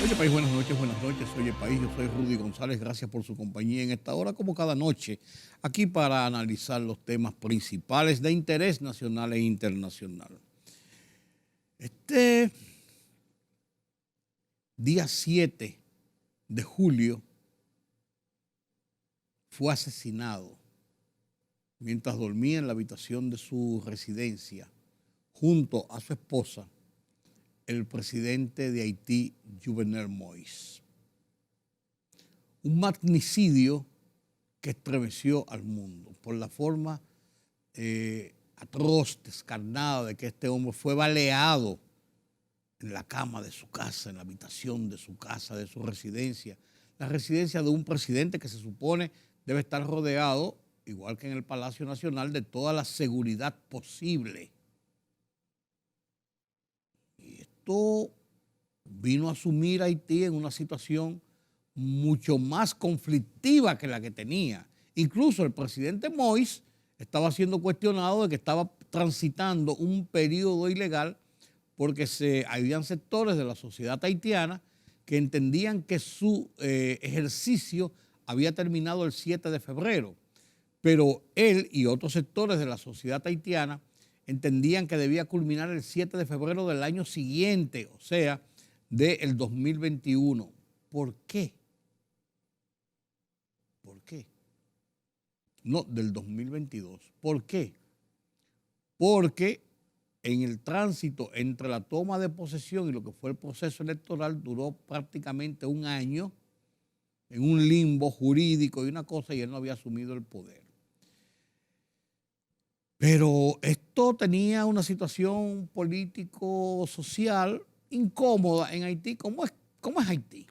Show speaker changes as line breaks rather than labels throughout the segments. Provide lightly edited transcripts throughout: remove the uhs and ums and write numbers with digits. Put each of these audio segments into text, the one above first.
Oye, país, buenas noches, buenas noches. Oye, país, yo soy Rudy González. Gracias por su compañía en esta hora, como cada noche, aquí para analizar los temas principales de interés nacional e internacional. Este día 7 de julio fue asesinado mientras dormía en la habitación de su residencia, junto a su esposa, el presidente de Haití, Jovenel Moïse. Un magnicidio que estremeció al mundo por la forma atroz, descarnada de que este hombre fue baleado en la cama de su casa, en la habitación de su casa, de su residencia, la residencia de un presidente que se supone debe estar rodeado, igual que en el Palacio Nacional, de toda la seguridad posible. Y esto vino a sumir a Haití en una situación mucho más conflictiva que la que tenía. Incluso el presidente Moïse estaba siendo cuestionado de que estaba transitando un periodo ilegal porque habían sectores de la sociedad haitiana que entendían que su ejercicio había terminado el 7 de febrero, pero él y otros sectores de la sociedad haitiana entendían que debía culminar el 7 de febrero del año siguiente, o sea, del 2021. ¿Por qué? ¿Por qué? No, del 2022. ¿Por qué? Porque en el tránsito entre la toma de posesión y lo que fue el proceso electoral duró prácticamente un año en un limbo jurídico y una cosa, y él no había asumido el poder. Pero esto tenía una situación político-social incómoda en Haití. ¿Cómo es Haití?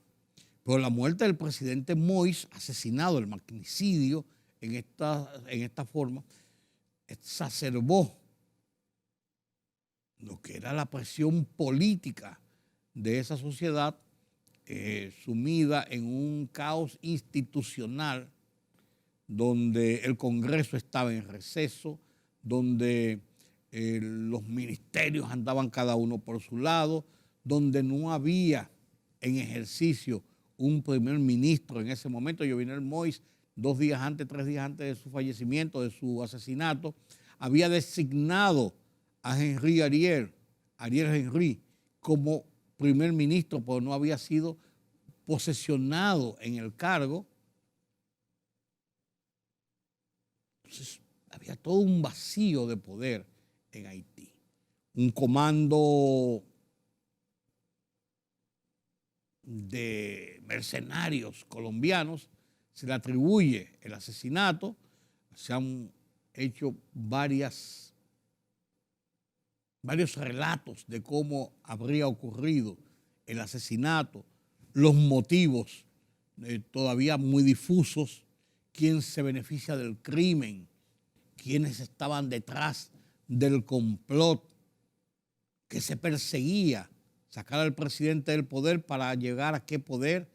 Pero la muerte del presidente Moïse, asesinado, el magnicidio en esta forma, exacerbó lo que era la presión política de esa sociedad sumida en un caos institucional donde el Congreso estaba en receso, donde los ministerios andaban cada uno por su lado, donde no había en ejercicio un primer ministro en ese momento. Jovenel Moïse, 2 días antes, 3 días antes de su fallecimiento, de su asesinato, había designado a Ariel Henry, como primer ministro, pero no había sido posesionado en el cargo. Entonces, había todo un vacío de poder en Haití. Un comando de mercenarios colombianos se le atribuye el asesinato. Se han hecho varios relatos de cómo habría ocurrido el asesinato, los motivos todavía muy difusos, quién se beneficia del crimen, quiénes estaban detrás del complot que se perseguía sacar al presidente del poder para llegar a qué poder,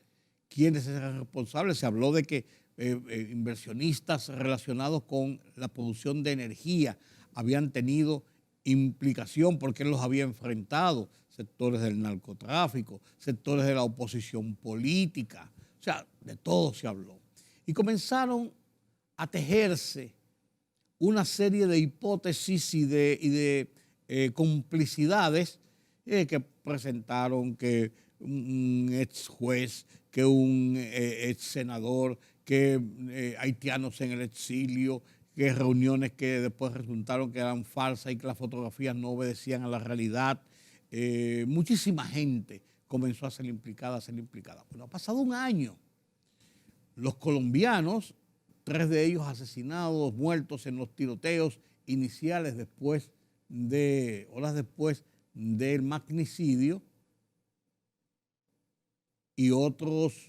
quiénes eran responsables. Se habló de que inversionistas relacionados con la producción de energía habían tenido implicación porque él los había enfrentado, sectores del narcotráfico, sectores de la oposición política, o sea, de todo se habló. Y comenzaron a tejerse una serie de hipótesis y de complicidades que presentaron que un ex juez, que un ex senador, que haitianos en el exilio, que reuniones que después resultaron que eran falsas y que las fotografías no obedecían a la realidad. Muchísima gente comenzó a ser implicada, Bueno, ha pasado un año. Los colombianos, 3 de ellos asesinados, muertos en los tiroteos iniciales horas después del magnicidio, y otros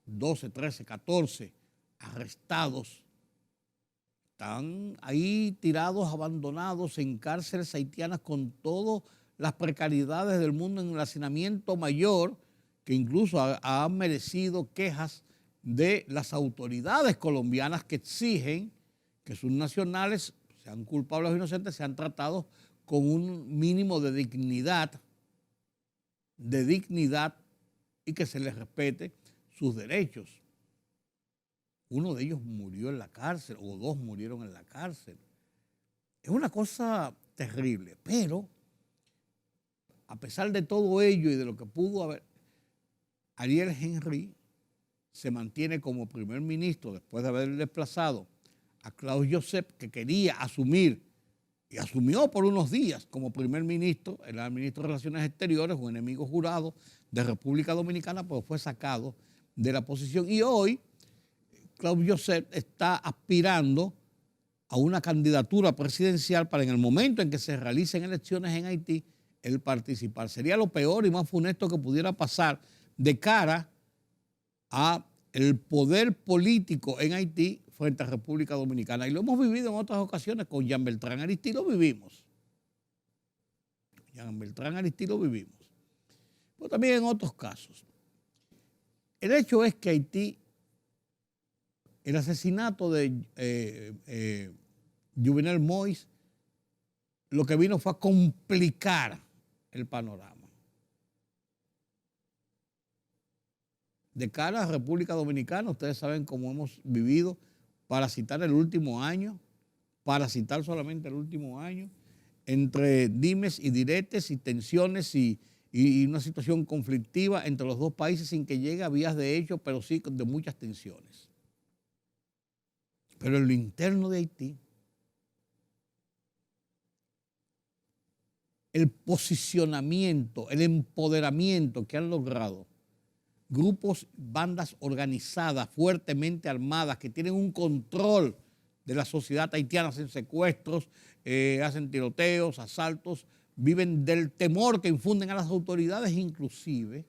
12, 13, 14 arrestados, están ahí tirados, abandonados en cárceles haitianas con todas las precariedades del mundo, en el hacinamiento mayor, que incluso ha merecido quejas de las autoridades colombianas que exigen que sus nacionales, sean culpables o inocentes, sean tratados con un mínimo de dignidad y que se les respete sus derechos. Uno de ellos murió en la cárcel, o dos murieron en la cárcel. Es una cosa terrible, pero a pesar de todo ello y de lo que pudo haber, Ariel Henry se mantiene como primer ministro después de haber desplazado a Claude Joseph, que quería asumir y asumió por unos días como primer ministro, era el ministro de Relaciones Exteriores, un enemigo jurado de República Dominicana, pero fue sacado de la posición. Y hoy Claude Joseph está aspirando a una candidatura presidencial para en el momento en que se realicen elecciones en Haití, él participar. Sería lo peor y más funesto que pudiera pasar de cara a el poder político en Haití frente a República Dominicana. Y lo hemos vivido en otras ocasiones con Jean Beltrán Aristide, lo vivimos. Jean Beltrán Aristide lo vivimos. Pero también en otros casos. El hecho es que Haití, el asesinato de Jovenel Moïse, lo que vino fue a complicar el panorama. De cara a República Dominicana, ustedes saben cómo hemos vivido, para citar el último año, para citar solamente el último año, entre dimes y diretes y tensiones y una situación conflictiva entre los dos países sin que llegue a vías de hecho, pero sí de muchas tensiones. Pero en lo interno de Haití, el posicionamiento, el empoderamiento que han logrado grupos, bandas organizadas, fuertemente armadas, que tienen un control de la sociedad haitiana, hacen secuestros, hacen tiroteos, asaltos, viven del temor que infunden a las autoridades inclusive,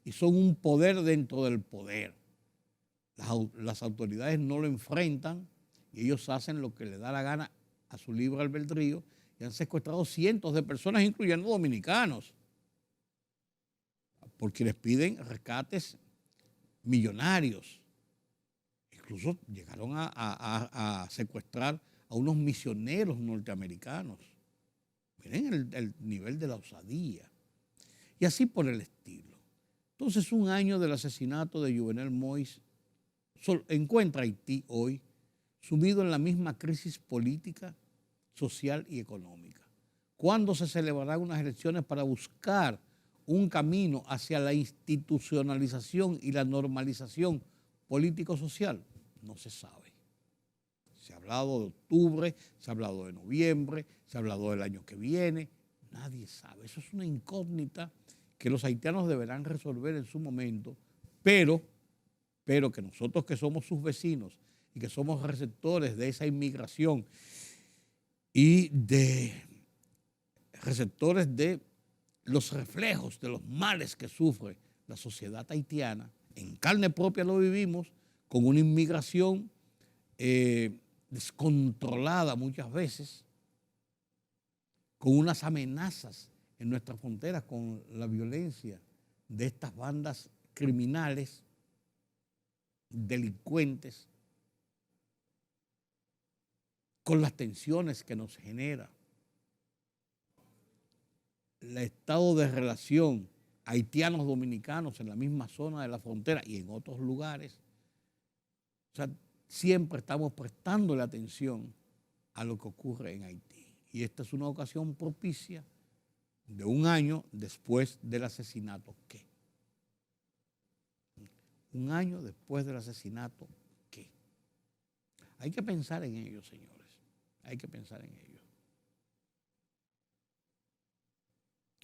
y son un poder dentro del poder. Las autoridades no lo enfrentan y ellos hacen lo que les da la gana a su libre albedrío y han secuestrado cientos de personas, incluyendo dominicanos, porque les piden rescates millonarios. Incluso llegaron a secuestrar a unos misioneros norteamericanos. Miren el nivel de la osadía. Y así por el estilo. Entonces, un año del asesinato de Jovenel Moïse encuentra a Haití hoy sumido en la misma crisis política, social y económica. ¿Cuándo se celebrarán unas elecciones para buscar un camino hacia la institucionalización y la normalización político-social? No se sabe. Se ha hablado de octubre, se ha hablado de noviembre, se ha hablado del año que viene. Nadie sabe. Eso es una incógnita que los haitianos deberán resolver en su momento, pero que nosotros que somos sus vecinos y que somos receptores de esa inmigración y de receptores de los reflejos de los males que sufre la sociedad haitiana, en carne propia lo vivimos, con una inmigración descontrolada muchas veces, con unas amenazas en nuestras fronteras, con la violencia de estas bandas criminales, delincuentes, con las tensiones que nos genera el estado de relación haitianos-dominicanos en la misma zona de la frontera y en otros lugares. O sea, siempre estamos prestándole atención a lo que ocurre en Haití. Y esta es una ocasión propicia de un año después del asesinato. ¿Qué? Un año después del asesinato, ¿qué? Hay que pensar en ello, señores. Hay que pensar en ello.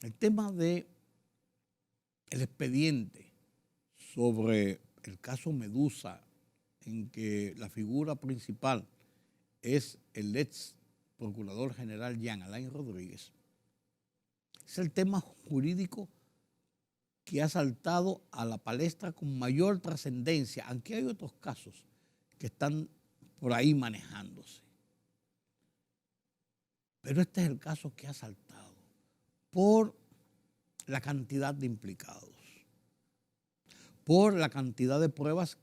El tema del expediente sobre el caso Medusa, en que la figura principal es el ex procurador general Jean Alain Rodríguez, es el tema jurídico que ha saltado a la palestra con mayor trascendencia, aunque hay otros casos que están por ahí manejándose. Pero este es el caso que ha saltado por la cantidad de implicados, por la cantidad de pruebas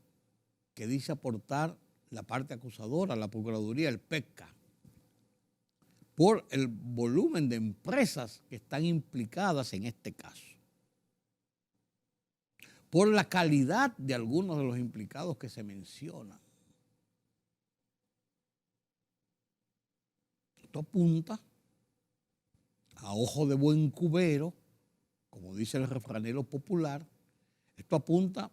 que dice aportar la parte acusadora, la Procuraduría, el PECCA, por el volumen de empresas que están implicadas en este caso, por la calidad de algunos de los implicados que se mencionan. Esto apunta a ojo de buen cubero, como dice el refranero popular. Esto apunta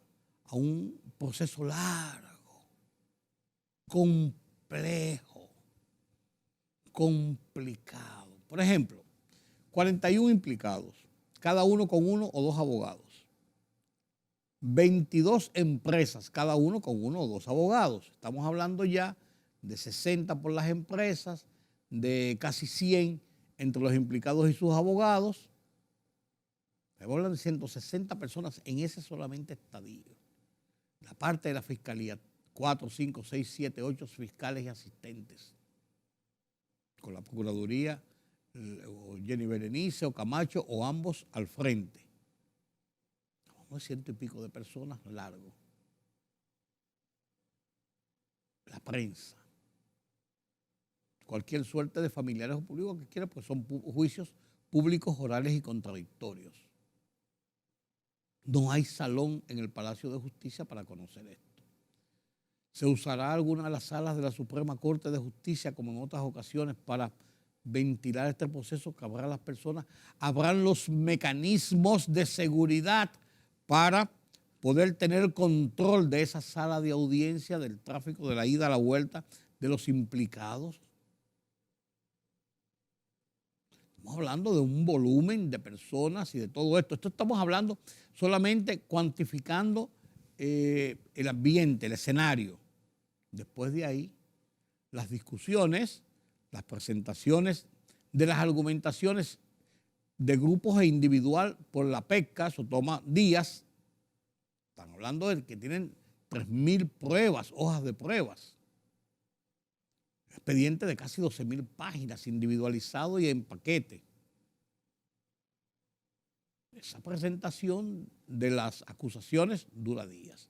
a un proceso largo, complejo, complicado. Por ejemplo, 41 implicados, cada uno con uno o dos abogados. 22 empresas, cada uno con uno o dos abogados. Estamos hablando ya de 60 por las empresas, de casi 100 entre los implicados y sus abogados. Estamos hablando de 160 personas en ese solamente estadio. La parte de la fiscalía, 4, 5, 6, 7, 8 fiscales y asistentes. Con la Procuraduría, o Jenny Berenice o Camacho, o ambos al frente. Estamos 100 y pico de personas largo. La prensa. Cualquier suerte de familiares o públicos que quiera, pues son juicios públicos, orales y contradictorios. No hay salón en el Palacio de Justicia para conocer esto. ¿Se usará alguna de las salas de la Suprema Corte de Justicia, como en otras ocasiones, para ventilar este proceso que habrá las personas? ¿Habrán los mecanismos de seguridad para poder tener control de esa sala de audiencia, del tráfico, de la ida a la vuelta de los implicados? Estamos hablando de un volumen de personas y de todo esto. Esto estamos hablando solamente cuantificando el ambiente, el escenario. Después de ahí, las discusiones, las presentaciones de las argumentaciones de grupos e individual por la pesca, eso toma días. Están hablando de que tienen 3.000 pruebas, hojas de pruebas. Expediente de casi 12.000 páginas, individualizado y en paquete. Esa presentación de las acusaciones dura días.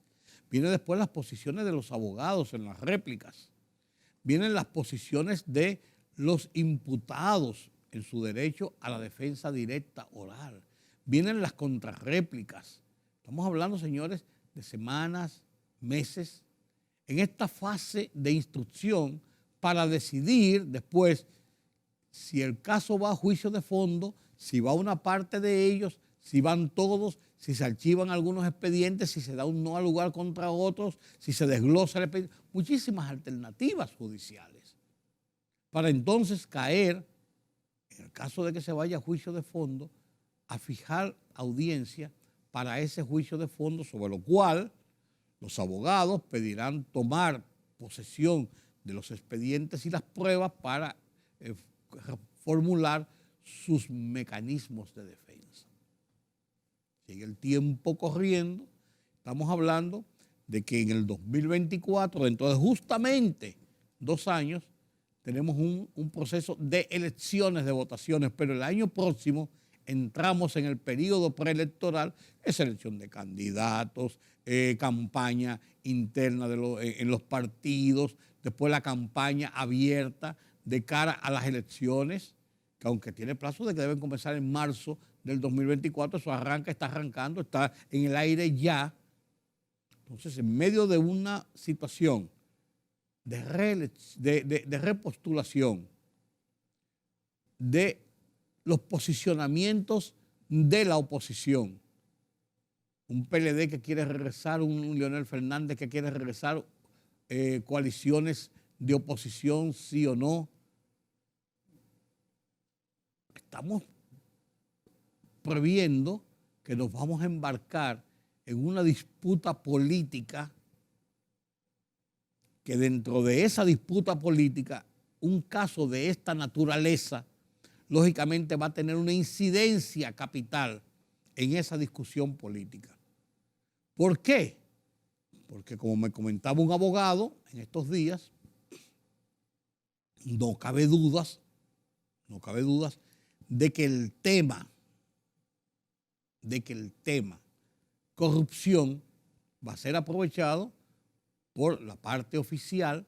Vienen después las posiciones de los abogados en las réplicas. Vienen las posiciones de los imputados en su derecho a la defensa directa oral. Vienen las contrarréplicas. Estamos hablando, señores, de semanas, meses, en esta fase de instrucción, para decidir después si el caso va a juicio de fondo, si va una parte de ellos, si van todos, si se archivan algunos expedientes, si se da un no al lugar contra otros, si se desglosa el expediente. Muchísimas alternativas judiciales. Para entonces caer, en el caso de que se vaya a juicio de fondo, a fijar audiencia para ese juicio de fondo, sobre lo cual los abogados pedirán tomar posesión de los expedientes y las pruebas para formular sus mecanismos de defensa. Sigue el tiempo corriendo, estamos hablando de que en el 2024, dentro de justamente 2 años, tenemos un proceso de elecciones, de votaciones, pero el año próximo entramos en el periodo preelectoral, es elección de candidatos, campaña interna en los partidos, después la campaña abierta de cara a las elecciones, que aunque tiene plazo de que deben comenzar en marzo del 2024, eso está arrancando, está en el aire ya. Entonces, en medio de una situación de repostulación, de los posicionamientos de la oposición, un PLD que quiere regresar, un Leonel Fernández que quiere regresar, coaliciones de oposición, sí o no. Estamos previendo que nos vamos a embarcar en una disputa política, que dentro de esa disputa política, un caso de esta naturaleza, lógicamente va a tener una incidencia capital en esa discusión política. ¿Por qué? Porque, como me comentaba un abogado en estos días, no cabe dudas de que el tema corrupción va a ser aprovechado por la parte oficial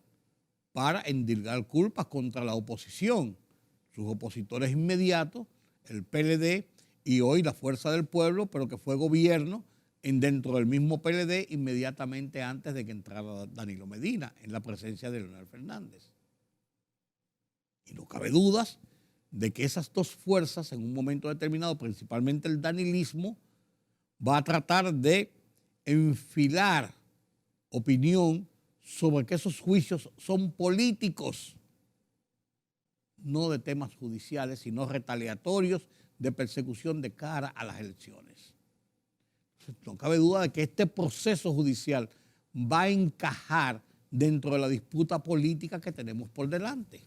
para endilgar culpas contra la oposición, sus opositores inmediatos, el PLD y hoy la Fuerza del Pueblo, pero que fue gobierno dentro del mismo PLD inmediatamente antes de que entrara Danilo Medina en la presencia de Leonel Fernández. Y no cabe dudas de que esas dos fuerzas en un momento determinado, principalmente el danilismo, va a tratar de enfilar opinión sobre que esos juicios son políticos, no de temas judiciales, sino retaliatorios de persecución de cara a las elecciones. No cabe duda de que este proceso judicial va a encajar dentro de la disputa política que tenemos por delante.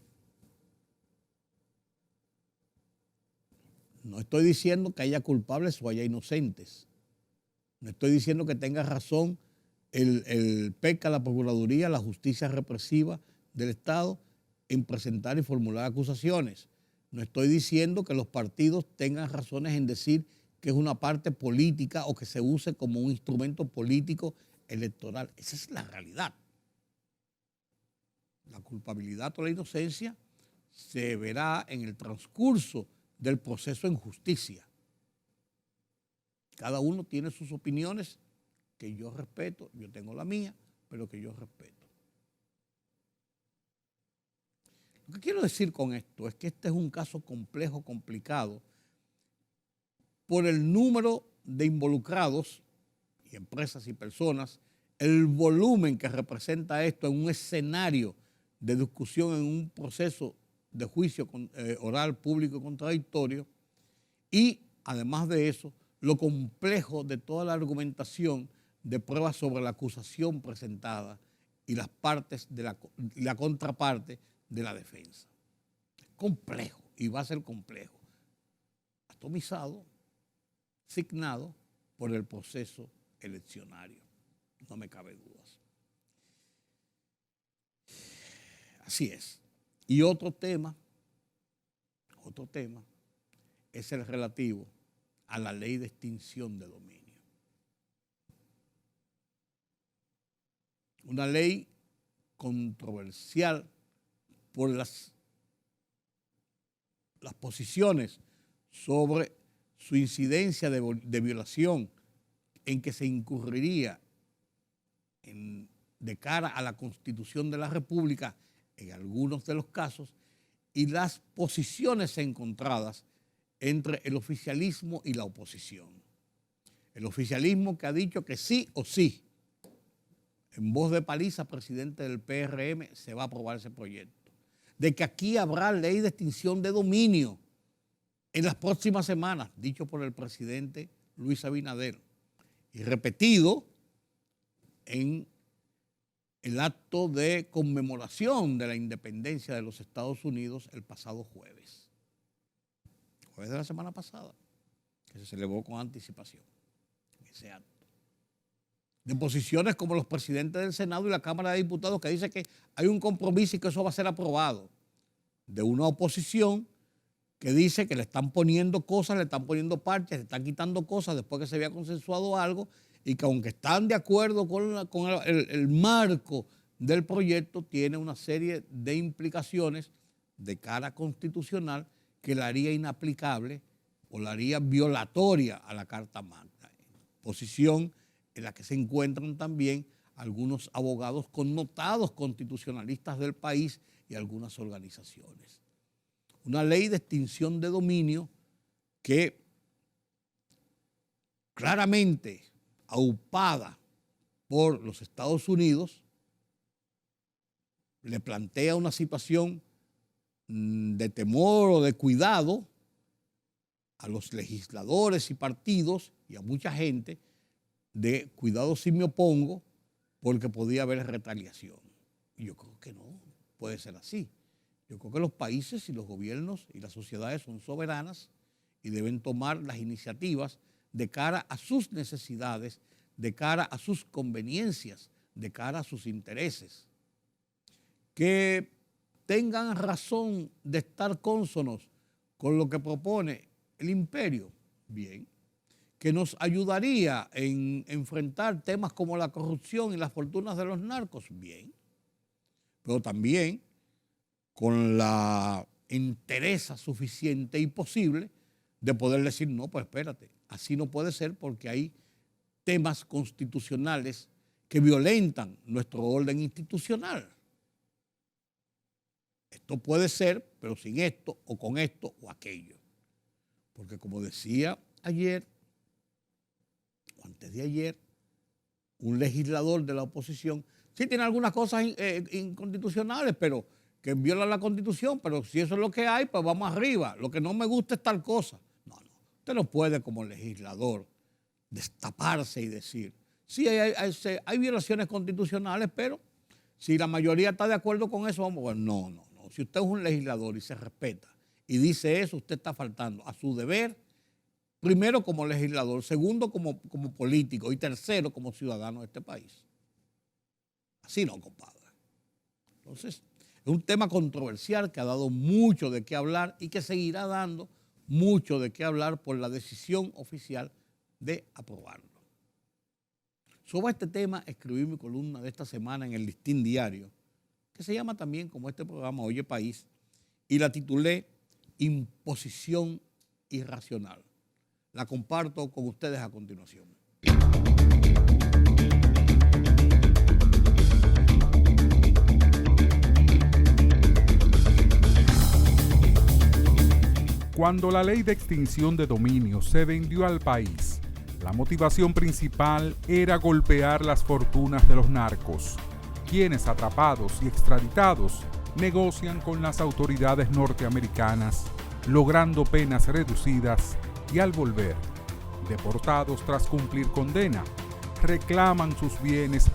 No estoy diciendo que haya culpables o haya inocentes. No estoy diciendo que tenga razón el PECA, la Procuraduría, la justicia represiva del Estado en presentar y formular acusaciones. No estoy diciendo que los partidos tengan razones en decir que es una parte política o que se use como un instrumento político electoral. Esa es la realidad. La culpabilidad o la inocencia se verá en el transcurso del proceso en justicia. Cada uno tiene sus opiniones que yo respeto, yo tengo la mía, pero que yo respeto. Lo que quiero decir con esto es que este es un caso complejo, complicado, por el número de involucrados, y empresas y personas, el volumen que representa esto en un escenario de discusión, en un proceso de juicio oral, público y contradictorio, y además de eso, lo complejo de toda la argumentación de pruebas sobre la acusación presentada y las partes de la contraparte de la defensa. Complejo, y va a ser complejo, atomizado, asignado por el proceso eleccionario, no me cabe dudas. Así es. Y otro tema es el relativo a la ley de extinción de dominio. Una ley controversial por las posiciones sobre su incidencia de violación en que se incurriría de cara a la Constitución de la República en algunos de los casos, y las posiciones encontradas entre el oficialismo y la oposición. El oficialismo que ha dicho que sí o sí, en voz de Paliza, presidente del PRM, se va a aprobar ese proyecto. De que aquí habrá ley de extinción de dominio en las próximas semanas, dicho por el presidente Luis Abinader, y repetido en el acto de conmemoración de la independencia de los Estados Unidos el pasado jueves de la semana pasada, que se celebró con anticipación, ese acto. De posiciones como los presidentes del Senado y la Cámara de Diputados que dicen que hay un compromiso y que eso va a ser aprobado, de una oposición que dice que le están poniendo cosas, le están poniendo parches, le están quitando cosas después que se había consensuado algo, y que aunque están de acuerdo con el marco del proyecto, tiene una serie de implicaciones de cara constitucional que la haría inaplicable o la haría violatoria a la Carta Magna. Posición en la que se encuentran también algunos abogados connotados constitucionalistas del país y algunas organizaciones. Una ley de extinción de dominio que claramente aupada por los Estados Unidos le plantea una situación de temor o de cuidado a los legisladores y partidos y a mucha gente, de cuidado si me opongo, porque podía haber retaliación. Y yo creo que no puede ser así. Yo creo que los países y los gobiernos y las sociedades son soberanas y deben tomar las iniciativas de cara a sus necesidades, de cara a sus conveniencias, de cara a sus intereses. Que tengan razón de estar cónsonos con lo que propone el imperio, bien. Que nos ayudaría en enfrentar temas como la corrupción y las fortunas de los narcos, bien. Pero también con la entereza suficiente y posible de poder decir, no, pues espérate, así no puede ser porque hay temas constitucionales que violentan nuestro orden institucional. Esto puede ser, pero sin esto o con esto o aquello. Porque como decía ayer o antes de ayer, un legislador de la oposición, sí tiene algunas cosas inconstitucionales, pero que violan la Constitución, pero si eso es lo que hay, pues vamos arriba. Lo que no me gusta es tal cosa. No, usted no puede como legislador destaparse y decir, sí, hay violaciones constitucionales, pero si la mayoría está de acuerdo con eso, vamos, bueno, no. Si usted es un legislador y se respeta y dice eso, usted está faltando a su deber, primero como legislador, segundo como político y tercero como ciudadano de este país. Así no, compadre. Entonces, es un tema controversial que ha dado mucho de qué hablar y que seguirá dando mucho de qué hablar por la decisión oficial de aprobarlo. Sobre este tema escribí mi columna de esta semana en el Listín Diario, que se llama también como este programa Oye País, y la titulé Imposición Irracional. La comparto con ustedes a continuación.
Cuando la ley de extinción de dominio se vendió al país, la motivación principal era golpear las fortunas de los narcos, quienes atrapados y extraditados negocian con las autoridades norteamericanas, logrando penas reducidas y al volver, deportados tras cumplir condena, reclaman sus bienes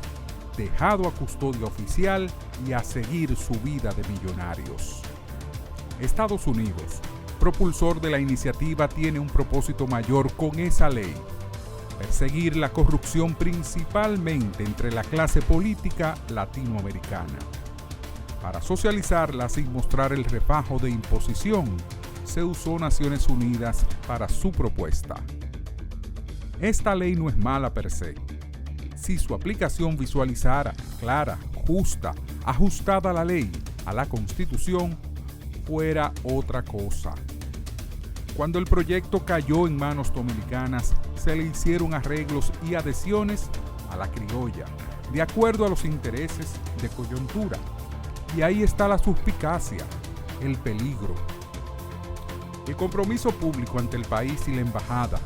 dejado a custodia oficial y a seguir su vida de millonarios. Estados Unidos, propulsor de la iniciativa, tiene un propósito mayor con esa ley: perseguir la corrupción principalmente entre la clase política latinoamericana. Para socializarla sin mostrar el refajo de imposición, se usó Naciones Unidas para su propuesta. Esta ley no es mala per se. Si su aplicación visualizara clara, justa, ajustada a la ley, a la Constitución, fuera otra cosa. Cuando el proyecto cayó en manos dominicanas, se le hicieron arreglos y adhesiones a la criolla, de acuerdo a los intereses de coyuntura. Y ahí está la suspicacia, el peligro. El compromiso público ante el país y la embajada,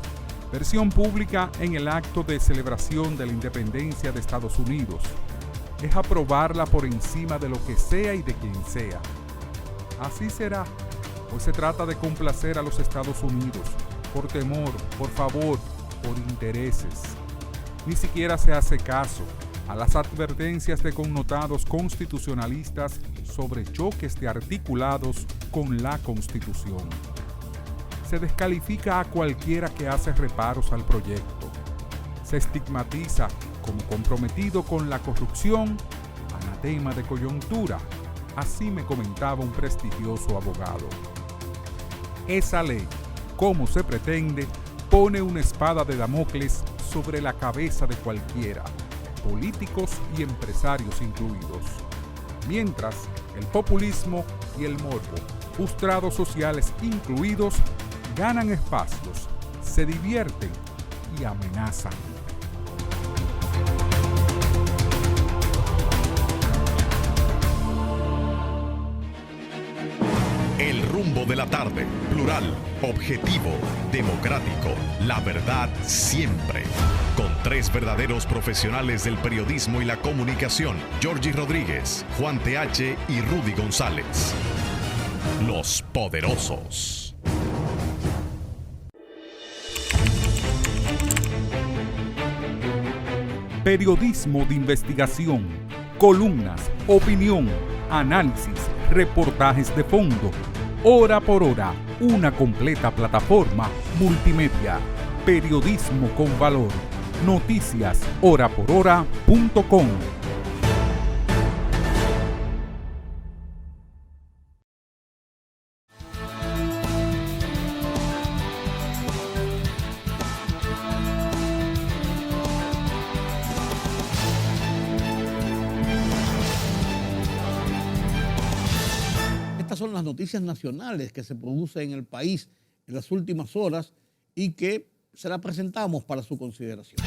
versión pública en el acto de celebración de la independencia de Estados Unidos, es aprobarla por encima de lo que sea y de quien sea. Así será. Hoy se trata de complacer a los Estados Unidos, por temor, por favor, por intereses. Ni siquiera se hace caso a las advertencias de connotados constitucionalistas sobre choques de articulados con la Constitución. Se descalifica a cualquiera que hace reparos al proyecto. Se estigmatiza como comprometido con la corrupción, anatema de coyuntura. Así me comentaba un prestigioso abogado. Esa ley, como se pretende, pone una espada de Damocles sobre la cabeza de cualquiera, políticos y empresarios incluidos. Mientras, el populismo y el morbo, frustrados sociales incluidos, ganan espacios, se divierten y amenazan.
El rumbo de la tarde, plural, objetivo, democrático, la verdad siempre. Con tres verdaderos profesionales del periodismo y la comunicación, Georgie Rodríguez, Juan TH y Rudy González. Los Poderosos.
Periodismo de investigación, columnas, opinión, análisis, reportajes de fondo. Hora por hora, una completa plataforma multimedia. Periodismo con valor. Noticias horaporhora.com.
estas son las noticias nacionales que se producen en el país en las últimas horas y que se las presentamos para su consideración.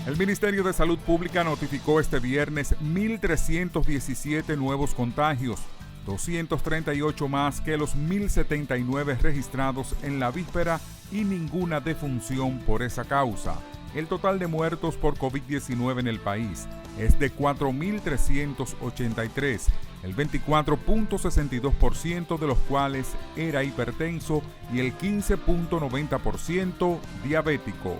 El Ministerio de Salud Pública notificó este viernes 1.317 nuevos contagios, 238 más que los 1.079 registrados en la víspera y ninguna defunción por esa causa. El total de muertos por COVID-19 en el país es de 4.383, el 24.62% de los cuales era hipertenso y el 15.90% diabético.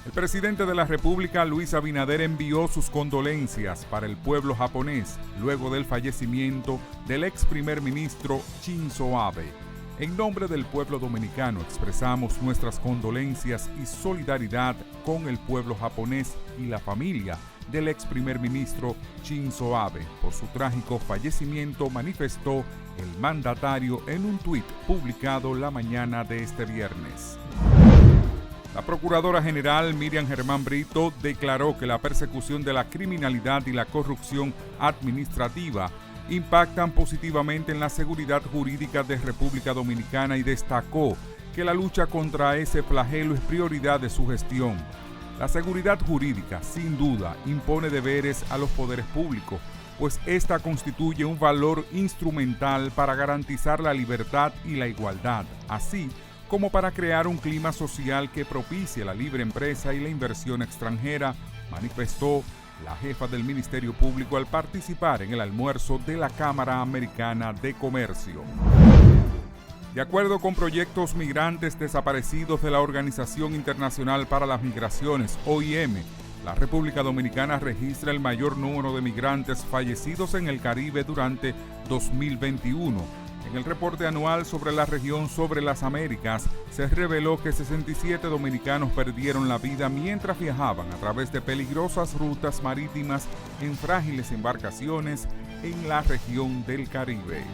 El presidente de la República, Luis Abinader, envió sus condolencias para el pueblo japonés luego del fallecimiento del ex primer ministro Shinzo Abe. En nombre del pueblo dominicano expresamos nuestras condolencias y solidaridad con el pueblo japonés y la familia del ex primer ministro Shinzo Abe por su trágico fallecimiento, manifestó el mandatario en un tuit publicado la mañana de este viernes. La Procuradora General Miriam Germán Brito declaró que la persecución de la criminalidad y la corrupción administrativa impactan positivamente en la seguridad jurídica de República Dominicana y destacó que la lucha contra ese flagelo es prioridad de su gestión. La seguridad jurídica, sin duda, impone deberes a los poderes públicos, pues esta constituye un valor instrumental para garantizar la libertad y la igualdad, así como para crear un clima social que propicie la libre empresa y la inversión extranjera, manifestó la jefa del Ministerio Público al participar en el almuerzo de la Cámara Americana de Comercio. De acuerdo con proyectos migrantes desaparecidos de la Organización Internacional para las Migraciones, OIM, la República Dominicana registra el mayor número de migrantes fallecidos en el Caribe durante 2021. En el reporte anual sobre la región sobre las Américas, se reveló que 67 dominicanos perdieron la vida mientras viajaban a través de peligrosas rutas marítimas en frágiles embarcaciones en la región del Caribe.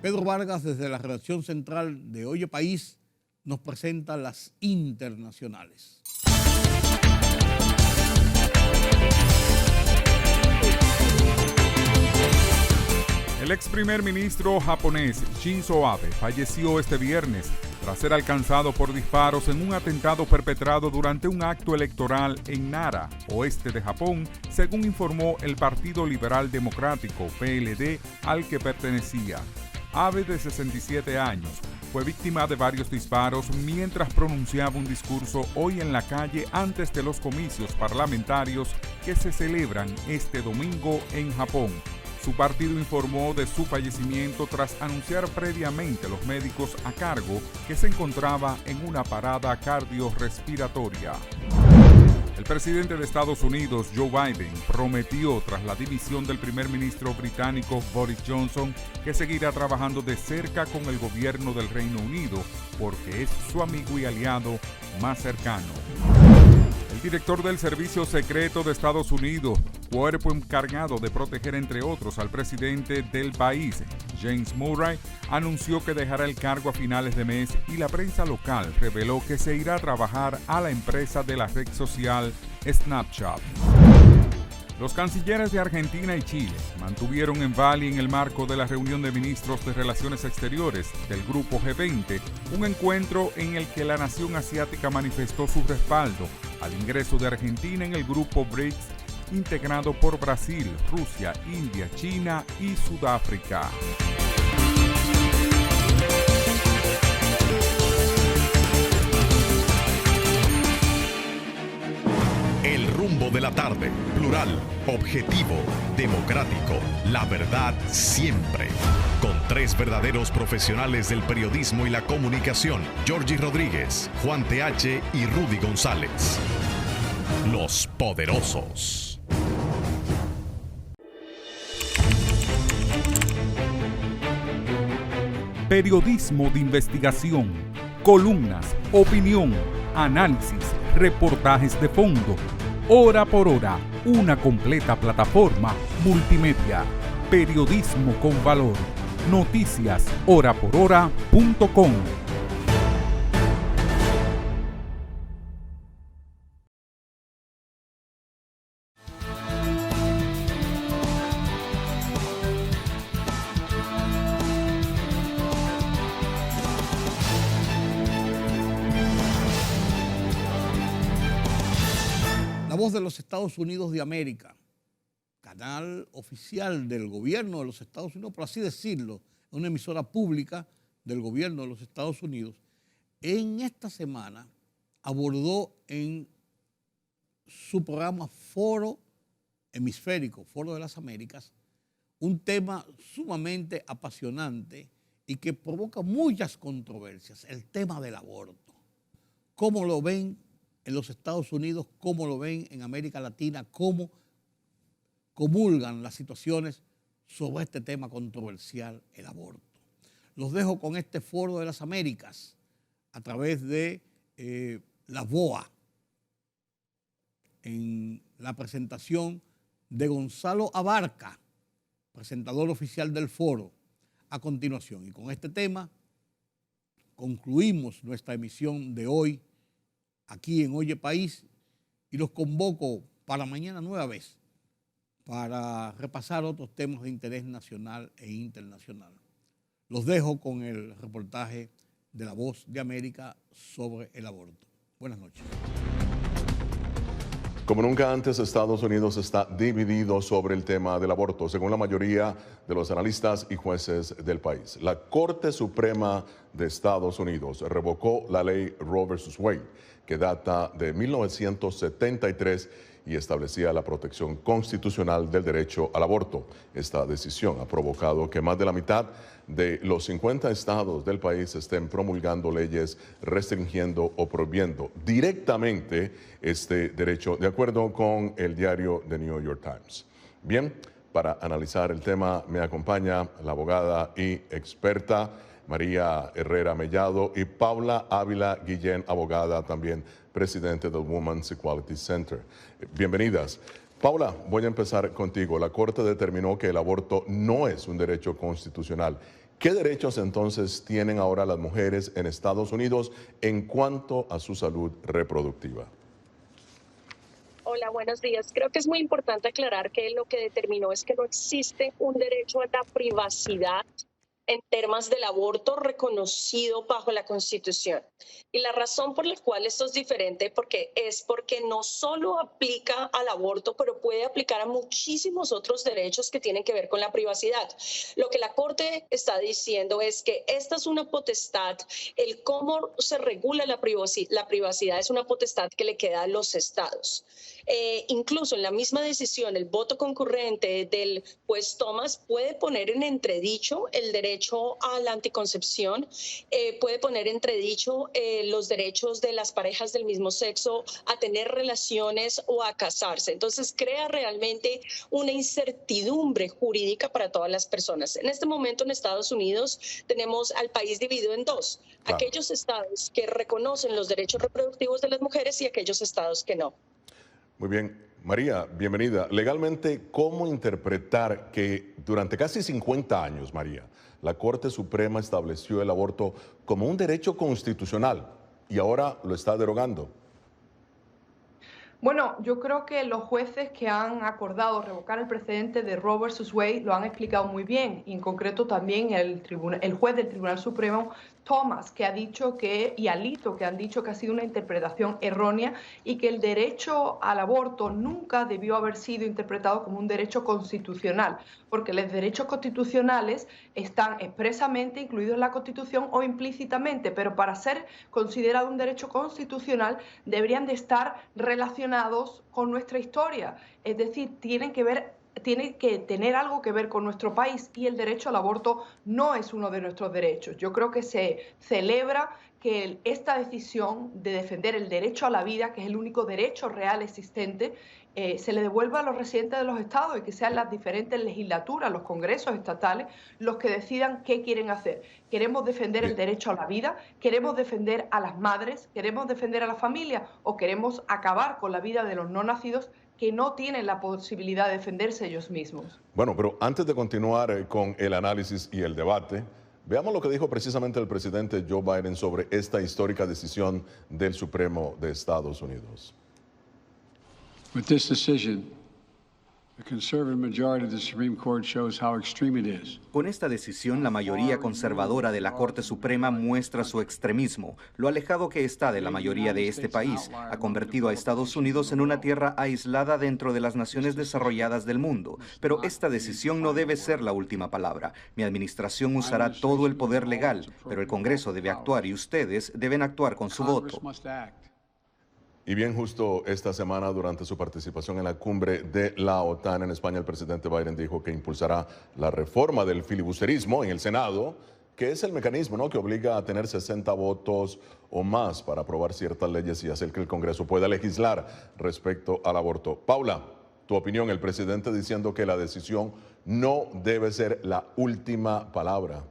Pedro Vargas, desde la redacción central de Oye País, nos presenta las internacionales.
El ex primer ministro japonés Shinzo Abe falleció este viernes tras ser alcanzado por disparos en un atentado perpetrado durante un acto electoral en Nara, oeste de Japón, según informó el Partido Liberal Democrático, PLD, al que pertenecía. Abe, de 67 años, fue víctima de varios disparos mientras pronunciaba un discurso hoy en la calle antes de los comicios parlamentarios que se celebran este domingo en Japón. Su partido informó de su fallecimiento tras anunciar previamente a los médicos a cargo que se encontraba en una parada cardiorrespiratoria. El presidente de Estados Unidos, Joe Biden, prometió tras la dimisión del primer ministro británico Boris Johnson que seguirá trabajando de cerca con el gobierno del Reino Unido porque es su amigo y aliado más cercano. El director del Servicio Secreto de Estados Unidos, cuerpo encargado de proteger entre otros al presidente del país, James Murray, anunció que dejará el cargo a finales de mes y la prensa local reveló que se irá a trabajar a la empresa de la red social Snapchat. Los cancilleres de Argentina y Chile mantuvieron en Bali, en el marco de la reunión de ministros de Relaciones Exteriores del Grupo G20, un encuentro en el que la nación asiática manifestó su respaldo al ingreso de Argentina en el Grupo BRICS, integrado por Brasil, Rusia, India, China y Sudáfrica.
El rumbo de la tarde, plural, objetivo, democrático, la verdad siempre. Con tres verdaderos profesionales del periodismo y la comunicación, Georgie Rodríguez, Juan TH y Rudy González. Los Poderosos.
Periodismo de investigación, columnas, opinión, análisis, reportajes de fondo. Hora por hora, una completa plataforma multimedia. Periodismo con valor. noticiashorapor.hora.com.
La Voz de los Estados Unidos de América, canal oficial del gobierno de los Estados Unidos, por así decirlo, una emisora pública del gobierno de los Estados Unidos, en esta semana abordó en su programa Foro Hemisférico, Foro de las Américas, un tema sumamente apasionante y que provoca muchas controversias, el tema del aborto. ¿Cómo lo ven en los Estados Unidos? ¿Cómo lo ven en América Latina? ¿Cómo comulgan las situaciones sobre este tema controversial, el aborto? Los dejo con este Foro de las Américas a través de la VOA en la presentación de Gonzalo Abarca, presentador oficial del foro, a continuación. Y con este tema concluimos nuestra emisión de hoy aquí en Oye País y los convoco para mañana nueva vez para repasar otros temas de interés nacional e internacional. Los dejo con el reportaje de La Voz de América sobre el aborto. Buenas noches.
Como nunca antes, Estados Unidos está dividido sobre el tema del aborto, según la mayoría de los analistas y jueces del país. La Corte Suprema de Estados Unidos revocó la ley Roe vs. Wade, que data de 1973 y establecía la protección constitucional del derecho al aborto. Esta decisión ha provocado que más de la mitad de los 50 estados del país estén promulgando leyes restringiendo o prohibiendo directamente este derecho, de acuerdo con el diario The New York Times. Bien, para analizar el tema me acompaña la abogada y experta María Herrera Mellado y Paula Ávila Guillén, abogada también presidente del Women's Equality Center. Bienvenidas. Paula, voy a empezar contigo. La Corte determinó que el aborto no es un derecho constitucional. ¿Qué derechos entonces tienen ahora las mujeres en Estados Unidos en cuanto a su salud reproductiva?
Hola, buenos días. Creo que es muy importante aclarar que lo que determinó es que no existe un derecho a la privacidad en temas del aborto reconocido bajo la Constitución. Y la razón por la cual esto es diferente porque no solo aplica al aborto, pero puede aplicar a muchísimos otros derechos que tienen que ver con la privacidad. Lo que la Corte está diciendo es que esta es una potestad, el cómo se regula la privacidad es una potestad que le queda a los estados. Incluso en la misma decisión, el voto concurrente del juez Thomas puede poner en entredicho el derecho a la anticoncepción, puede poner en entredicho los derechos de las parejas del mismo sexo a tener relaciones o a casarse. Entonces crea realmente una incertidumbre jurídica para todas las personas. En este momento en Estados Unidos tenemos al país dividido en dos. Claro. Aquellos estados que reconocen los derechos reproductivos de las mujeres y aquellos estados que no.
Muy bien. María, bienvenida. Legalmente, ¿cómo interpretar que durante casi 50 años, María, la Corte Suprema estableció el aborto como un derecho constitucional y ahora lo está derogando?
Bueno, yo creo que los jueces que han acordado revocar el precedente de Roe vs. Wade lo han explicado muy bien, y en concreto también el juez del Tribunal Supremo, Thomas, que ha dicho que, y Alito, que han dicho que ha sido una interpretación errónea y que el derecho al aborto nunca debió haber sido interpretado como un derecho constitucional, porque los derechos constitucionales están expresamente incluidos en la Constitución o implícitamente, pero para ser considerado un derecho constitucional deberían de estar relacionados con nuestra historia, es decir, tiene que tener algo que ver con nuestro país, y el derecho al aborto no es uno de nuestros derechos. Yo creo que se celebra que esta decisión de defender el derecho a la vida, que es el único derecho real existente, se le devuelva a los residentes de los estados y que sean las diferentes legislaturas, los congresos estatales, los que decidan qué quieren hacer. ¿Queremos defender el derecho a la vida? ¿Queremos defender a las madres? ¿Queremos defender a la familia? ¿O queremos acabar con la vida de los no nacidos que no tienen la posibilidad de defenderse ellos mismos?
Bueno, pero antes de continuar con el análisis y el debate, veamos lo que dijo precisamente el presidente Joe Biden sobre esta histórica decisión del Supremo de Estados Unidos.
With this decision, the conservative majority of the Supreme Court shows how extreme it is.
Con esta decisión, la mayoría conservadora de la Corte Suprema muestra su extremismo. Lo alejado que está de la mayoría de este país ha convertido a Estados Unidos en una tierra aislada dentro de las naciones desarrolladas del mundo. Pero esta decisión no debe ser la última palabra. Mi administración usará todo el poder legal, pero el Congreso debe actuar y ustedes deben actuar con su voto.
Y bien, justo esta semana, durante su participación en la cumbre de la OTAN en España, el presidente Biden dijo que impulsará la reforma del filibusterismo en el Senado, que es el mecanismo, ¿no?, que obliga a tener 60 votos o más para aprobar ciertas leyes y hacer que el Congreso pueda legislar respecto al aborto. Paula, tu opinión, el presidente diciendo que la decisión no debe ser la última palabra.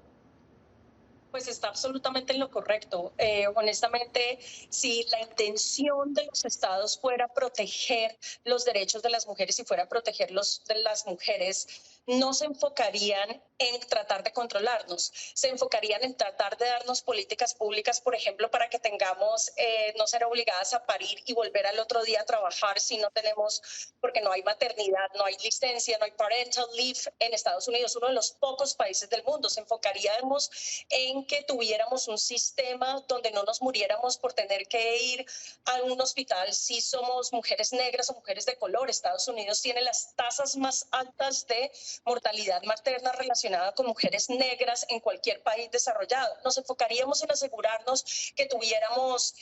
Pues está absolutamente en lo correcto. Honestamente, si la intención de los estados fuera proteger los derechos de las mujeres y fuera proteger de las mujeres, no se enfocarían en tratar de controlarnos, se enfocarían en tratar de darnos políticas públicas, por ejemplo, para que tengamos, no ser obligadas a parir y volver al otro día a trabajar si no tenemos, porque no hay maternidad, no hay licencia, no hay parental leave en Estados Unidos, uno de los pocos países del mundo. Se enfocaríamos en que tuviéramos un sistema donde no nos muriéramos por tener que ir a un hospital si somos mujeres negras o mujeres de color. Estados Unidos tiene las tasas más altas de mortalidad materna relacionada con mujeres negras en cualquier país desarrollado. Nos enfocaríamos en asegurarnos que tuviéramos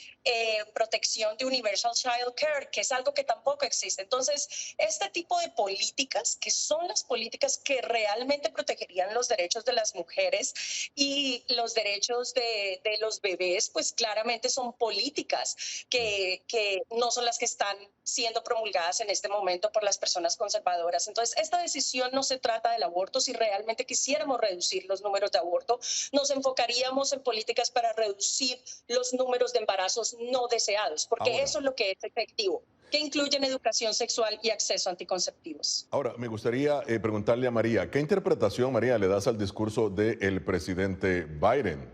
protección de Universal Child Care, que es algo que tampoco existe. Entonces, este tipo de políticas, que son las políticas que realmente protegerían los derechos de las mujeres y los derechos de los bebés, pues claramente son políticas que no son las que están siendo promulgadas en este momento por las personas conservadoras. Entonces, esta decisión no se trata del aborto. Si realmente quisiéramos reducir los números de aborto, nos enfocaríamos en políticas para reducir los números de embarazos no deseados, porque
Ahora,
eso es lo que es efectivo, que incluyen educación sexual y acceso a anticonceptivos.
Ahora, me gustaría preguntarle a María, ¿qué interpretación, María, le das al discurso del presidente Biden?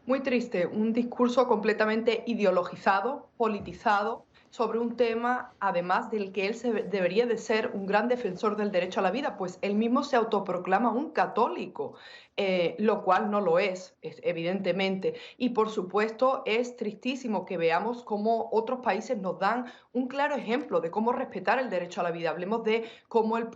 Muy triste, un discurso completamente ideologizado, politizado, sobre un tema, además del que él debería de ser un gran defensor del derecho a la vida, pues él mismo se autoproclama un católico, lo cual no lo es, evidentemente. Y por supuesto es tristísimo que veamos cómo otros países nos dan un claro ejemplo de cómo respetar el derecho a la vida. Hablemos de cómo el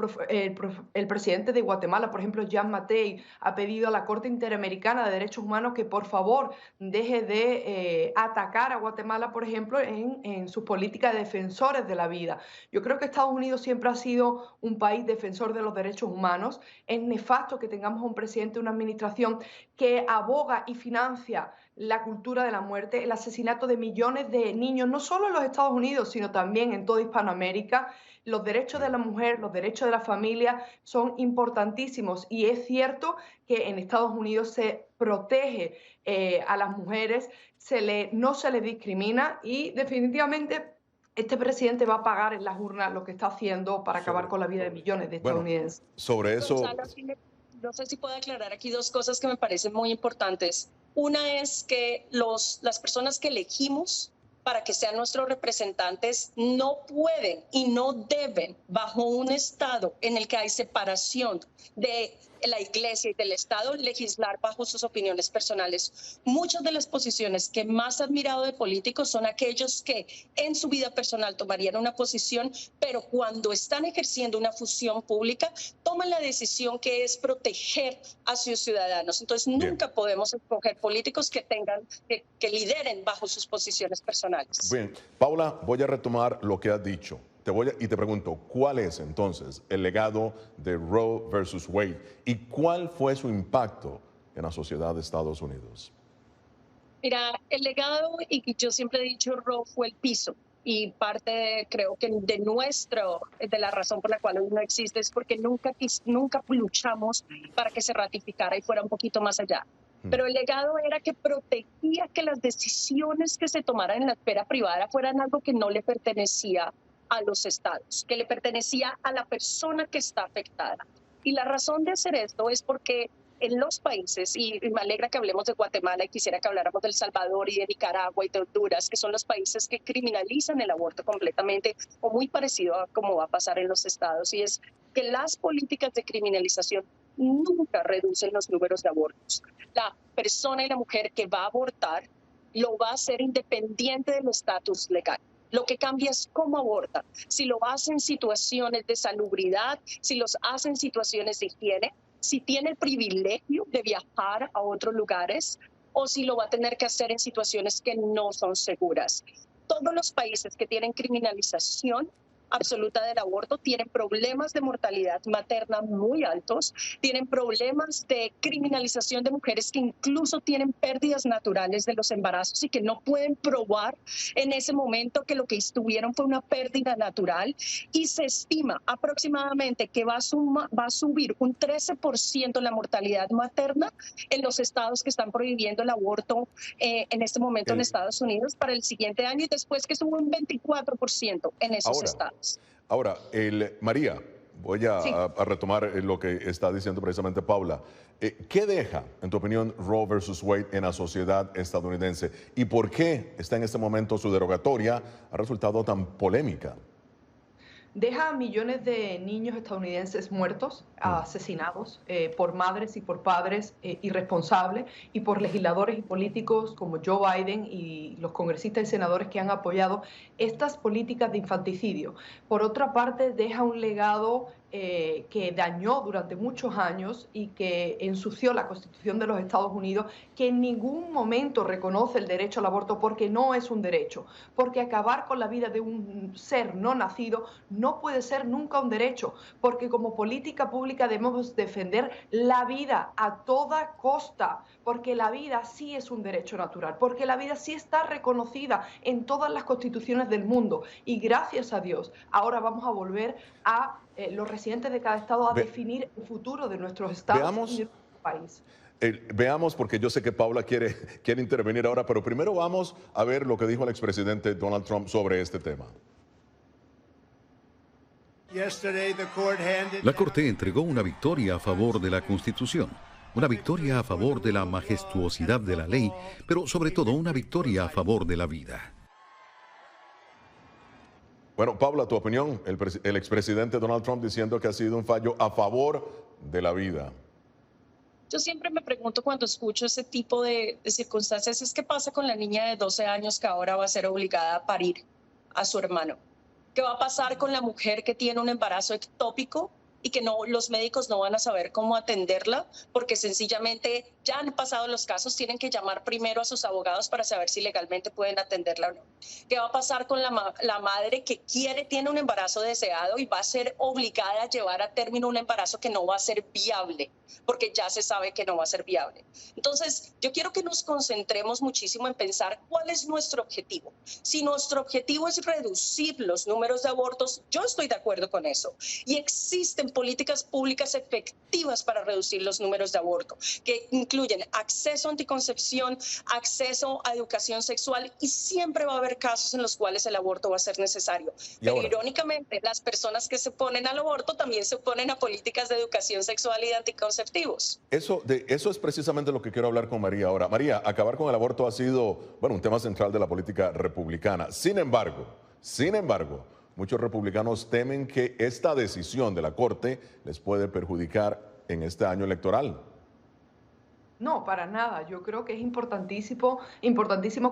presidente de Guatemala, por ejemplo, Jean Mattei, ha pedido a la Corte Interamericana de Derechos Humanos que por favor deje de atacar a Guatemala, por ejemplo, en sus políticas de defensores de la vida. Yo creo que Estados Unidos siempre ha sido un país defensor de los derechos humanos. Es nefasto que tengamos un presidente, una administración que aboga y financia la cultura de la muerte, el asesinato de millones de niños, no solo en los Estados Unidos, sino también en toda Hispanoamérica. Los derechos de la mujer, los derechos de la familia son importantísimos y es cierto que en Estados Unidos se protege a las mujeres, no se les discrimina y definitivamente este presidente va a pagar en las urnas lo que está haciendo para acabar con la vida de millones de estadounidenses.
Bueno, sobre eso...
No sé si puedo aclarar aquí dos cosas que me parecen muy importantes. Una es que las personas que elegimos para que sean nuestros representantes no pueden y no deben, bajo un Estado en el que hay separación de la Iglesia y del Estado, legislar bajo sus opiniones personales. Muchas de las posiciones que más he admirado de políticos son aquellos que en su vida personal tomarían una posición, pero cuando están ejerciendo una función pública, toman la decisión que es proteger a sus ciudadanos. Entonces, nunca podemos escoger políticos que que lideren bajo sus posiciones personales.
Bien, Paula, voy a retomar lo que has dicho. Y te pregunto, ¿cuál es entonces el legado de Roe versus Wade y cuál fue su impacto en la sociedad de Estados Unidos?
Mira, el legado, y yo siempre he dicho, Roe fue el piso. Y parte, creo que de la razón por la cual hoy no existe es porque nunca luchamos para que se ratificara y fuera un poquito más allá. Pero el legado era que protegía que las decisiones que se tomaran en la esfera privada fueran algo que no le pertenecía a los estados, que le pertenecía a la persona que está afectada. Y la razón de hacer esto es porque en los países, y me alegra que hablemos de Guatemala y quisiera que habláramos de El Salvador y de Nicaragua y de Honduras, que son los países que criminalizan el aborto completamente o muy parecido a cómo va a pasar en los estados, y es que las políticas de criminalización nunca reducen los números de abortos. La persona y la mujer que va a abortar lo va a hacer independiente del estatus legal. Lo que cambia es cómo aborta. Si lo hace en situaciones de salubridad, si los hace en situaciones de higiene, si tiene el privilegio de viajar a otros lugares o si lo va a tener que hacer en situaciones que no son seguras. Todos los países que tienen criminalización absoluta del aborto tienen problemas de mortalidad materna muy altos, tienen problemas de criminalización de mujeres que incluso tienen pérdidas naturales de los embarazos y que no pueden probar en ese momento que lo que tuvieron fue una pérdida natural, y se estima aproximadamente que va a subir un 13% la mortalidad materna en los estados que están prohibiendo el aborto en este momento en Estados Unidos para el siguiente año, y después que sube un 24% en esos estados.
Ahora, María, voy a retomar lo que está diciendo precisamente Paula. ¿Qué deja, en tu opinión, Roe versus Wade en la sociedad estadounidense? ¿Y por qué está en este momento su derogatoria ha resultado tan polémica?
Deja a millones de niños estadounidenses muertos, asesinados por madres y por padres irresponsables y por legisladores y políticos como Joe Biden y los congresistas y senadores que han apoyado estas políticas de infanticidio. Por otra parte, deja un legado que dañó durante muchos años y que ensució la Constitución de los Estados Unidos, que en ningún momento reconoce el derecho al aborto porque no es un derecho, porque acabar con la vida de un ser no nacido no puede ser nunca un derecho, porque como política pública debemos defender la vida a toda costa, porque la vida sí es un derecho natural, porque la vida sí está reconocida en todas las constituciones del mundo, y gracias a Dios ahora vamos a volver a los residentes de cada estado a definir el futuro de nuestros estados y de nuestro país.
Veamos, porque yo sé que Paula quiere intervenir ahora, pero primero vamos a ver lo que dijo el expresidente Donald Trump sobre este tema.
La Corte entregó una victoria a favor de la Constitución, una victoria a favor de la majestuosidad de la ley, pero sobre todo una victoria a favor de la vida.
Bueno, Paula, tu opinión, el expresidente Donald Trump diciendo que ha sido un fallo a favor de la vida.
Yo siempre me pregunto cuando escucho ese tipo de circunstancias, ¿es qué pasa con la niña de 12 años que ahora va a ser obligada a parir a su hermano? ¿Qué va a pasar con la mujer que tiene un embarazo ectópico y que los médicos no van a saber cómo atenderla porque sencillamente ya han pasado los casos, tienen que llamar primero a sus abogados para saber si legalmente pueden atenderla o no? ¿Qué va a pasar con la madre que tiene un embarazo deseado y va a ser obligada a llevar a término un embarazo que no va a ser viable porque ya se sabe que no va a ser viable? Entonces, yo quiero que nos concentremos muchísimo en pensar cuál es nuestro objetivo. Si nuestro objetivo es reducir los números de abortos, yo estoy de acuerdo con eso. Y existen políticas públicas efectivas para reducir los números de aborto, que incluyen acceso a anticoncepción, acceso a educación sexual, y siempre va a haber casos en los cuales el aborto va a ser necesario. Pero irónicamente, las personas que se oponen al aborto también se oponen a políticas de educación sexual y de anticonceptivos.
Eso es precisamente lo que quiero hablar con María ahora. María, acabar con el aborto ha sido, un tema central de la política republicana. Sin embargo, muchos republicanos temen que esta decisión de la Corte les puede perjudicar en este año electoral.
No, para nada. Yo creo que es importantísimo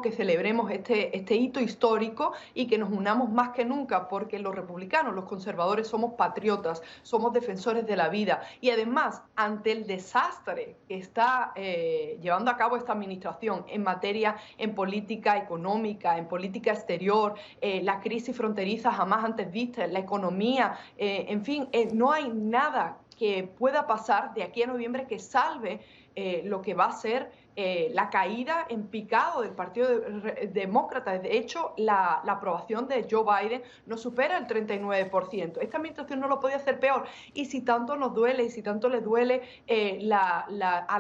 que celebremos este hito histórico y que nos unamos más que nunca, porque los republicanos, los conservadores, somos patriotas, somos defensores de la vida, y además, ante el desastre que está llevando a cabo esta administración en política económica, en política exterior, la crisis fronteriza jamás antes vista, la economía, en fin, no hay nada que pueda pasar de aquí a noviembre que salve lo que va a ser la caída en picado del Partido Demócrata. De hecho, la aprobación de Joe Biden no supera el 39%. Esta administración no lo podía hacer peor. Y si tanto nos duele y si tanto les duele a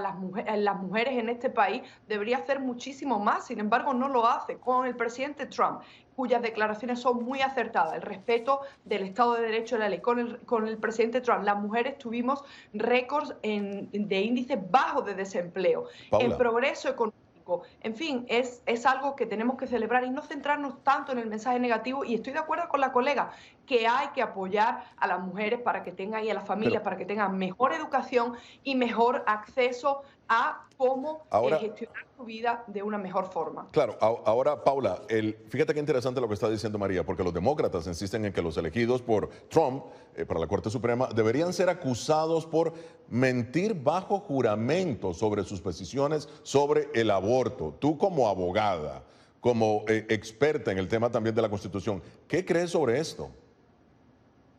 las mujeres en este país, debería hacer muchísimo más. Sin embargo, no lo hace con el presidente Trump, cuyas declaraciones son muy acertadas. El respeto del Estado de Derecho y la ley. Con el presidente Trump, las mujeres tuvimos récords de índices bajos de desempleo, en progreso económico. En fin, es algo que tenemos que celebrar y no centrarnos tanto en el mensaje negativo. Y estoy de acuerdo con la colega que hay que apoyar a las mujeres para que tengan, y a las familias para que tengan mejor educación y mejor acceso a cómo gestionar su vida de una mejor forma.
Claro, ahora, Paula, fíjate qué interesante lo que está diciendo María, porque los demócratas insisten en que los elegidos por Trump para la Corte Suprema deberían ser acusados por mentir bajo juramento sobre sus posiciones sobre el aborto. Tú como abogada, como experta en el tema también de la Constitución, ¿qué crees sobre esto?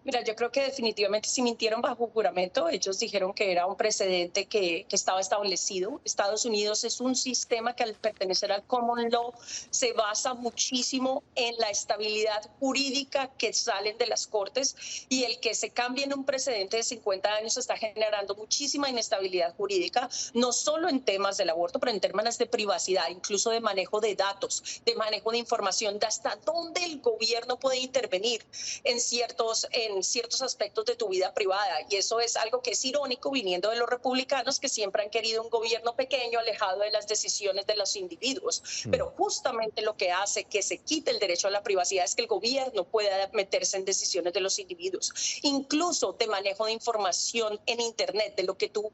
Mira, yo creo que definitivamente si mintieron bajo juramento, ellos dijeron que era un precedente que estaba establecido. Estados Unidos es un sistema que al pertenecer al common law se basa muchísimo en la estabilidad jurídica que salen de las cortes, y el que se cambie en un precedente de 50 años está generando muchísima inestabilidad jurídica, no solo en temas del aborto, pero en temas de privacidad, incluso de manejo de datos, de manejo de información, de hasta dónde el gobierno puede intervenir en ciertos aspectos de tu vida privada. Y eso es algo que es irónico viniendo de los republicanos, que siempre han querido un gobierno pequeño, alejado de las decisiones de los individuos. Pero justamente lo que hace que se quite el derecho a la privacidad es que el gobierno pueda meterse en decisiones de los individuos, incluso de manejo de información en Internet, de lo que tú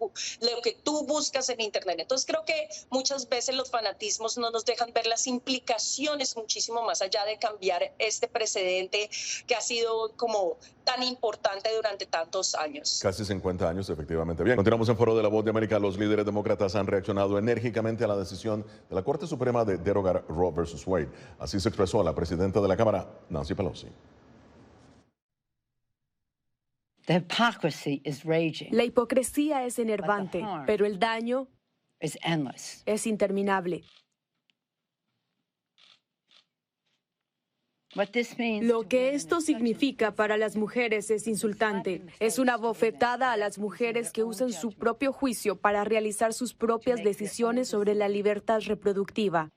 buscas en Internet. Entonces creo que muchas veces los fanatismos no nos dejan ver las implicaciones muchísimo más allá de cambiar este precedente que ha sido como tan importante durante tantos años.
Casi 50 años, efectivamente. Bien, continuamos en Foro de la Voz de América. Los líderes demócratas han reaccionado enérgicamente a la decisión de la Corte Suprema de derogar Roe versus Wade. Así se expresó la presidenta de la Cámara, Nancy Pelosi.
La hipocresía es enervante, pero el daño es interminable. Lo que esto significa para las mujeres es insultante. Es una bofetada a las mujeres que usan su propio juicio para realizar sus propias decisiones sobre la libertad reproductiva.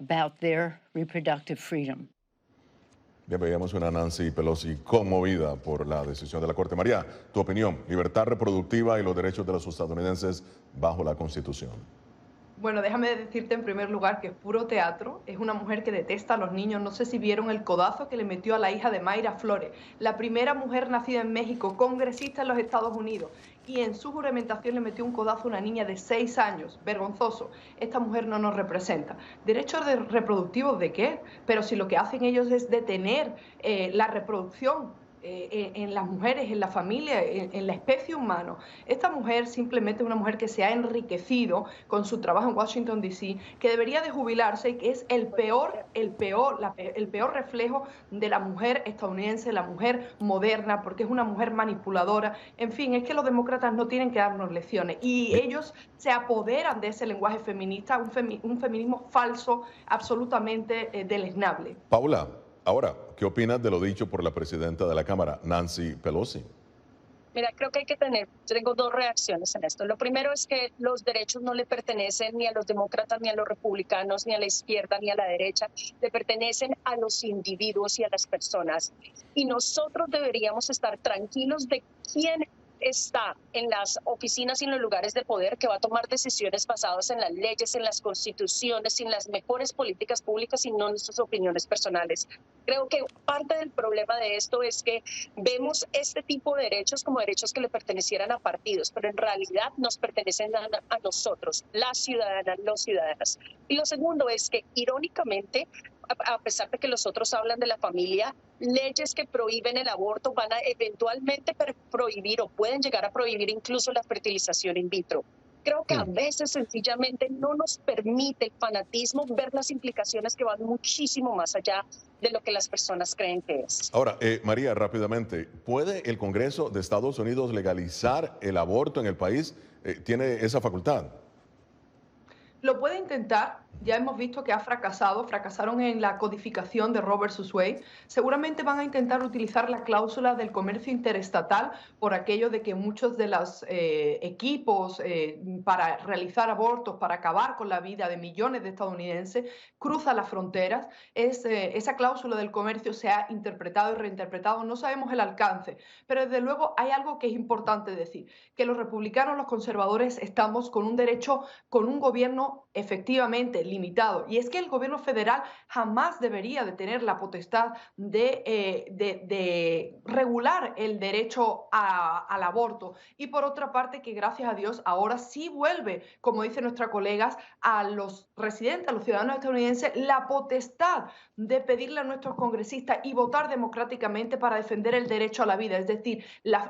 Bien, veíamos una Nancy Pelosi conmovida por la decisión de la Corte. María, tu opinión, libertad reproductiva y los derechos de los estadounidenses bajo la Constitución.
Bueno, déjame decirte en primer lugar que es puro teatro. Es una mujer que detesta a los niños. No sé si vieron el codazo que le metió a la hija de Mayra Flores, la primera mujer nacida en México, congresista en los Estados Unidos. Y en su juramentación le metió un codazo a una niña de 6 años. Vergonzoso. Esta mujer no nos representa. ¿Derechos reproductivos de qué? Pero si lo que hacen ellos es detener la reproducción en las mujeres, en la familia, en la especie humana. Esta mujer simplemente es una mujer que se ha enriquecido con su trabajo en Washington, D.C., que debería de jubilarse y que es el peor reflejo de la mujer estadounidense, la mujer moderna, porque es una mujer manipuladora. En fin, es que los demócratas no tienen que darnos lecciones y ellos se apoderan de ese lenguaje feminista, un feminismo falso, absolutamente deleznable.
Paula, ahora, ¿qué opinas de lo dicho por la presidenta de la Cámara, Nancy Pelosi?
Mira, creo que tengo dos reacciones en esto. Lo primero es que los derechos no le pertenecen ni a los demócratas, ni a los republicanos, ni a la izquierda, ni a la derecha. Le pertenecen a los individuos y a las personas. Y nosotros deberíamos estar tranquilos de quién está en las oficinas y en los lugares de poder, que va a tomar decisiones basadas en las leyes, en las constituciones, en las mejores políticas públicas y no en nuestras opiniones personales. Creo que parte del problema de esto es que vemos este tipo de derechos como derechos que le pertenecieran a partidos, pero en realidad nos pertenecen a nosotros, las ciudadanas, los ciudadanos. Y lo segundo es que, irónicamente, a pesar de que los otros hablan de la familia, leyes que prohíben el aborto van a eventualmente prohibir o pueden llegar a prohibir incluso la fertilización in vitro. Creo que a veces sencillamente no nos permite el fanatismo ver las implicaciones que van muchísimo más allá de lo que las personas creen que es.
Ahora, María, rápidamente, ¿puede el Congreso de Estados Unidos legalizar el aborto en el país? ¿Tiene esa facultad?
Lo puede intentar, ya hemos visto que ha fracasado, fracasaron en la codificación de Roe vs. Wade. Seguramente van a intentar utilizar la cláusula del comercio interestatal por aquello de que muchos de los equipos para realizar abortos, para acabar con la vida de millones de estadounidenses, cruzan las fronteras. Esa cláusula del comercio se ha interpretado y reinterpretado, no sabemos el alcance, pero desde luego hay algo que es importante decir, que los republicanos, los conservadores, estamos con un derecho, con un gobierno efectivamente limitado, y es que el gobierno federal jamás debería de tener la potestad de regular el derecho al aborto, y por otra parte que gracias a Dios ahora sí vuelve, como dicen nuestras colegas, a los residentes, a los ciudadanos estadounidenses, la potestad de pedirle a nuestros congresistas y votar democráticamente para defender el derecho a la vida. Es decir,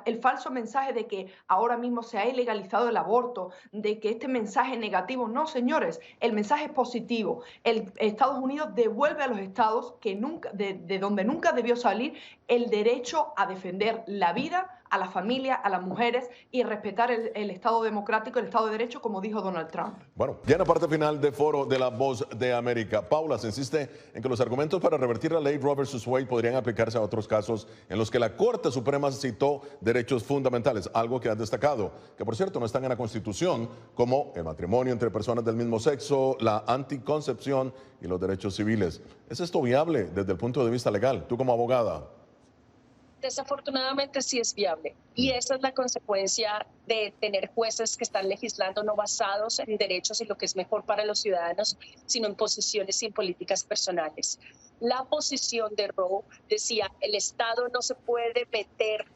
el falso mensaje de que ahora mismo se ha ilegalizado el aborto, de que este mensaje negativo, no señores, el mensaje es positivo. Estados Unidos devuelve a los estados que nunca, de donde nunca debió salir, el derecho a defender la vida, a la familia, a las mujeres y respetar el Estado democrático, el Estado de Derecho, como dijo Donald Trump.
Bueno, ya en la parte final de Foro de la Voz de América, Paula se insiste en que los argumentos para revertir la ley Roe vs. Wade podrían aplicarse a otros casos en los que la Corte Suprema citó derechos fundamentales, algo que han destacado, que por cierto no están en la Constitución, como el matrimonio entre personas del mismo sexo, la anticoncepción y los derechos civiles. ¿Es esto viable desde el punto de vista legal? Tú como abogada.
Desafortunadamente sí es viable, y esa es la consecuencia de tener jueces que están legislando no basados en derechos y lo que es mejor para los ciudadanos, sino en posiciones y en políticas personales. La posición de Roe decía, el Estado no se puede meter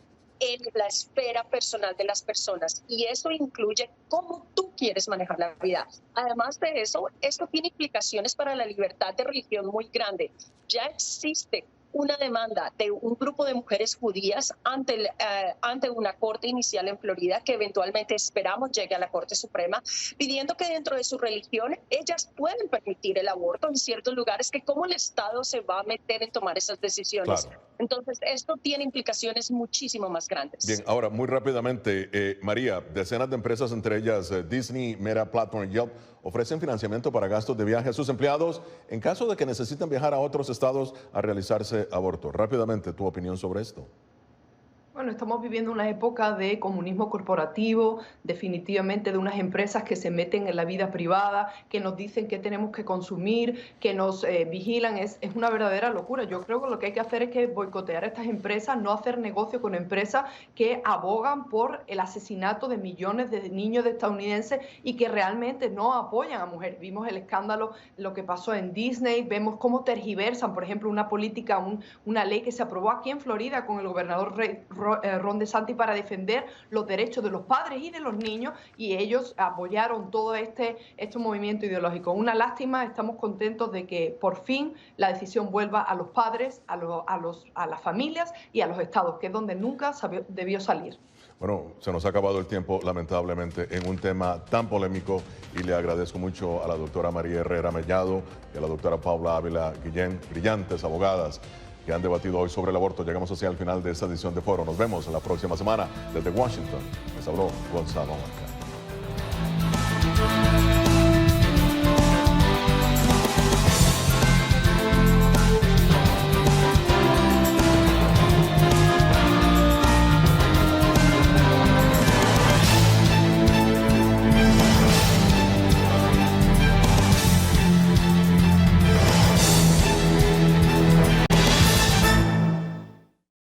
en la esfera personal de las personas, y eso incluye cómo tú quieres manejar la vida. Además de eso, esto tiene implicaciones para la libertad de religión muy grande. Ya existe una demanda de un grupo de mujeres judías ante una corte inicial en Florida, que eventualmente esperamos llegue a la Corte Suprema, pidiendo que dentro de su religión ellas pueden permitir el aborto en ciertos lugares, que cómo el Estado se va a meter en tomar esas decisiones. Claro. Entonces, esto tiene implicaciones muchísimo más grandes.
Bien, ahora, muy rápidamente, María, decenas de empresas, entre ellas Disney, Meta Platform y Yelp, ofrecen financiamiento para gastos de viaje a sus empleados en caso de que necesiten viajar a otros estados a realizarse aborto. Rápidamente, tu opinión sobre esto.
Bueno, estamos viviendo una época de comunismo corporativo, definitivamente de unas empresas que se meten en la vida privada, que nos dicen qué tenemos que consumir, que nos vigilan. Es una verdadera locura. Yo creo que lo que hay que hacer es que boicotear a estas empresas, no hacer negocio con empresas que abogan por el asesinato de millones de niños estadounidenses y que realmente no apoyan a mujeres. Vimos el escándalo, lo que pasó en Disney, vemos cómo tergiversan, por ejemplo, una política, una ley que se aprobó aquí en Florida con el gobernador Ron DeSantis para defender los derechos de los padres y de los niños, y ellos apoyaron todo este movimiento ideológico. Una lástima, estamos contentos de que por fin la decisión vuelva a los padres, a las familias y a los estados, que es donde nunca debió salir.
Bueno, se nos ha acabado el tiempo, lamentablemente, en un tema tan polémico, y le agradezco mucho a la doctora María Herrera Mellado y a la doctora Paula Ávila Guillén, brillantes abogadas, que han debatido hoy sobre el aborto. Llegamos así al final de esta edición de Foro. Nos vemos la próxima semana. Desde Washington les habló Gonzalo Marca.